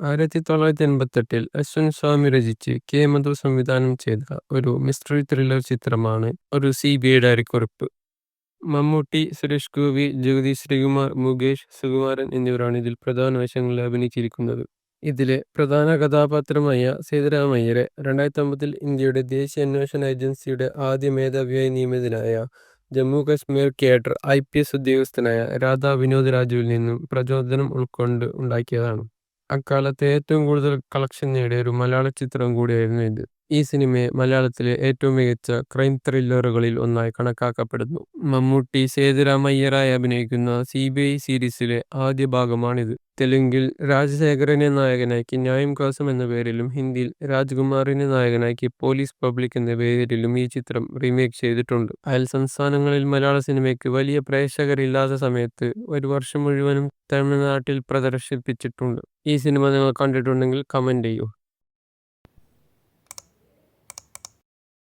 1988-ൽ അശ്വന്ത് സ്വാമി രചിച്ച് കെ. മധു സംവിധാനം ചെയ്ത ഒരു മിസ്റ്ററി ത്രില്ലർ ചിത്രമാണ് ഒരു CBI ഡയറിക്കുറിപ്പ്. മമ്മൂട്ടി, സുരേഷ് ഗോപി, ജഗതി ശ്രീകുമാർ, മുകേഷ് സുകുമാരൻ എന്നിവരാണ് ഇതിൽ പ്രധാന വേഷങ്ങളിൽ അഭിനയിച്ചിരിക്കുന്നത്. ഇതിലെ പ്രധാന കഥാപാത്രമായ സേതുരാമയ്യരെ 2009-ൽ ഇന്ത്യയുടെ ദേശീയ അന്വേഷണ ഏജൻസിയുടെ ആദ്യ മേധാവിയായി നിയമിതനായ ജമ്മു കശ്മീർ കേഡർ IPS ഉദ്യോഗസ്ഥനായ രാധാ വിനോദ് രാജുവിൽ നിന്നും പ്രചോദനം ഉൾക്കൊണ്ട് ഉണ്ടാക്കിയതാണ്. അക്കാലത്തെ ഏറ്റവും കൂടുതൽ കളക്ഷൻ നേടിയ ഒരു മലയാള ചിത്രം കൂടിയായിരുന്നു ഇത്. ഈ സിനിമയെ മലയാളത്തിലെ ഏറ്റവും മികച്ച ക്രൈം ത്രില്ലറുകളിൽ ഒന്നായി കണക്കാക്കപ്പെടുന്നു. മമ്മൂട്ടി സേതുരാമയ്യരായി അഭിനയിക്കുന്ന CBI സീരീസിലെ ആദ്യ ഭാഗമാണിത്. തെലുങ്കിൽ രാജശേഖരനെ നായകനാക്കി ന്യായം കാസം എന്ന പേരിലും ഹിന്ദിയിൽ രാജ്കുമാറിനെ നായകനാക്കി പോലീസ് പബ്ലിക് എന്ന പേരിലും ഈ ചിത്രം റീമേക്ക് ചെയ്തിട്ടുണ്ട്. അയൽ സംസ്ഥാനങ്ങളിൽ മലയാള സിനിമയ്ക്ക് വലിയ പ്രേക്ഷകരില്ലാത്ത സമയത്ത് ഒരു വർഷം മുഴുവനും തമിഴ്നാട്ടിൽ പ്രദർശിപ്പിച്ചിട്ടുണ്ട്. ഈ സിനിമ നിങ്ങൾ കണ്ടിട്ടുണ്ടെങ്കിൽ കമന്റ് ചെയ്യൂ.